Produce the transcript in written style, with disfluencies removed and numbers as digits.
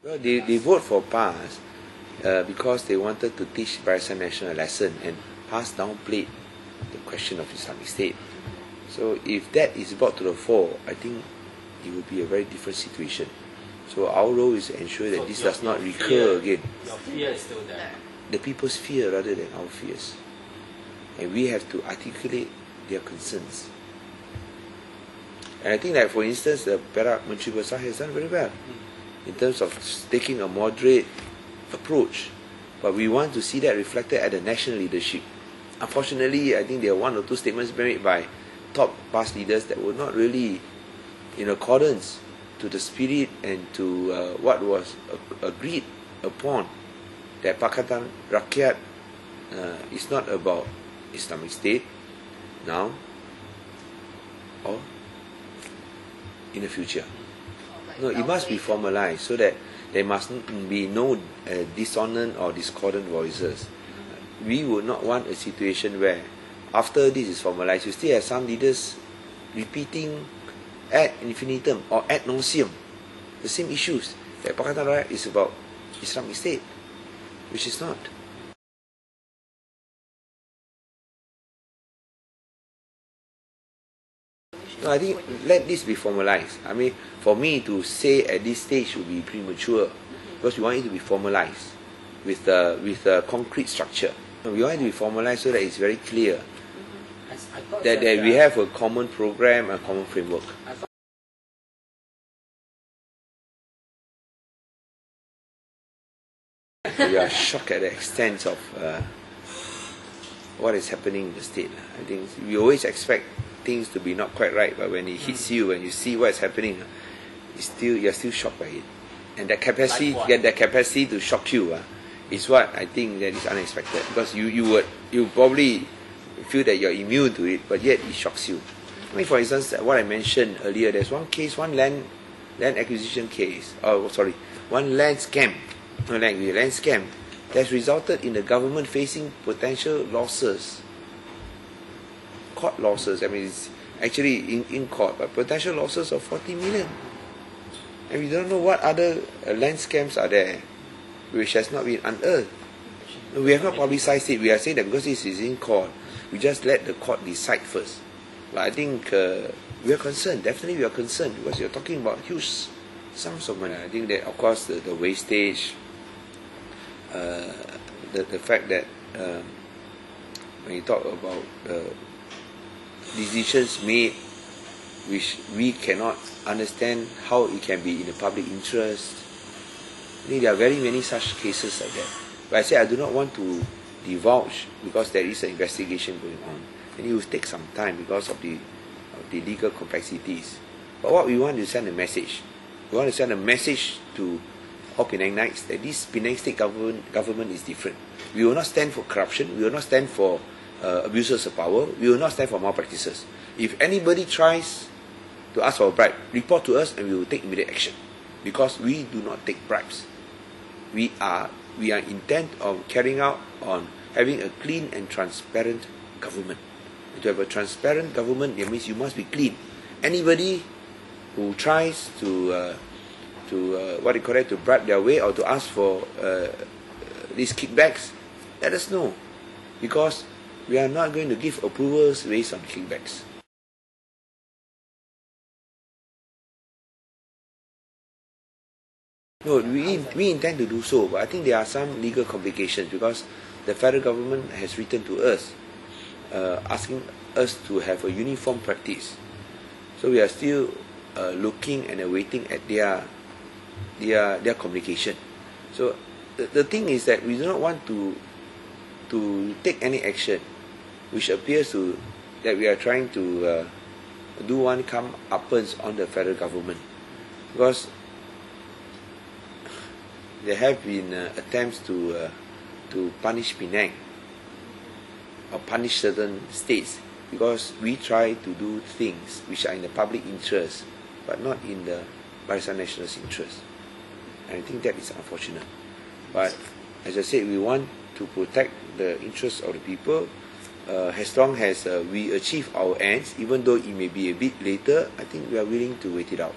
Well, they vote for PAS because they wanted to teach Barisan National a lesson, and PAS downplayed the question of Islamic State. So if that is brought to the fore, I think it will be a very different situation. So our role is to ensure that this does not recur again. Your fear is still there. The people's fear rather than our fears. And we have to articulate their concerns. And I think that, for instance, the Perak Menteri Besar has done very well in terms of taking a moderate approach. But we want to see that reflected at the national leadership. Unfortunately, I think there are one or two statements made by top PAS leaders that were not really in accordance to the spirit and to what was agreed upon, that Pakatan Rakyat is not about Islamic State now or in the future. No, it must be formalized so that there must be no dissonant or discordant voices. We would not want a situation where after this is formalized, you still have some leaders repeating ad infinitum or ad nauseum the same issues, that Pakatan Rakyat is about Islamic State, which is not. No, I think let this be formalized. I mean, for me to say at this stage would be premature, because we want it to be formalized with a concrete structure. We want it to be formalized so that it's very clear that we have a common program, a common framework. We are shocked at the extent of what is happening in the state. I think we always expect things to be not quite right, but when it hits you and you see what's happening, you're still shocked by it. And that capacity, to shock you is what I think that is unexpected, because you probably feel that you're immune to it, but yet it shocks you. I mean, for instance, what I mentioned earlier, there's one case, one land acquisition case, one land scam that's resulted in the government facing potential losses, court losses. I mean, it's actually in court, but potential losses of 40 million. And we don't know what other land scams are there which has not been unearthed. We have not publicized it. We are saying that because this is in court, we just let the court decide first. But I think we are concerned. Definitely we are concerned, because you're talking about huge sums of money. I think that, of course, the wastage, the fact that when you talk about decisions made which we cannot understand how it can be in the public interest, I think there are very many such cases like that. But I say I do not want to divulge, because there is an investigation going on, and it will take some time because of the legal complexities. But what we want is send a message. We want to send a message to all Penangites that this Penang State government is different. We will not stand for corruption. We will not stand for abuses of power. We will not stand for malpractices. If anybody tries to ask for a bribe, report to us and we will take immediate action, because we do not take bribes. We are intent on carrying out on having a clean and transparent government. And to have a transparent government, it means you must be clean. Anybody who tries to bribe their way or to ask for these kickbacks, let us know, because we are not going to give approvals based on kickbacks. No, we intend to do so, but I think there are some legal complications, because the federal government has written to us asking us to have a uniform practice. So we are still looking and awaiting at their communication. So the thing is that we do not want to take any action which appears that we are trying to do one come-uppance on the federal government, because there have been attempts to punish Penang or punish certain states, because we try to do things which are in the public interest but not in the Barisan National's interest. And I think that is unfortunate. But as I said, we want to protect the interests of the people. As long as we achieve our ends, even though it may be a bit later, I think we are willing to wait it out.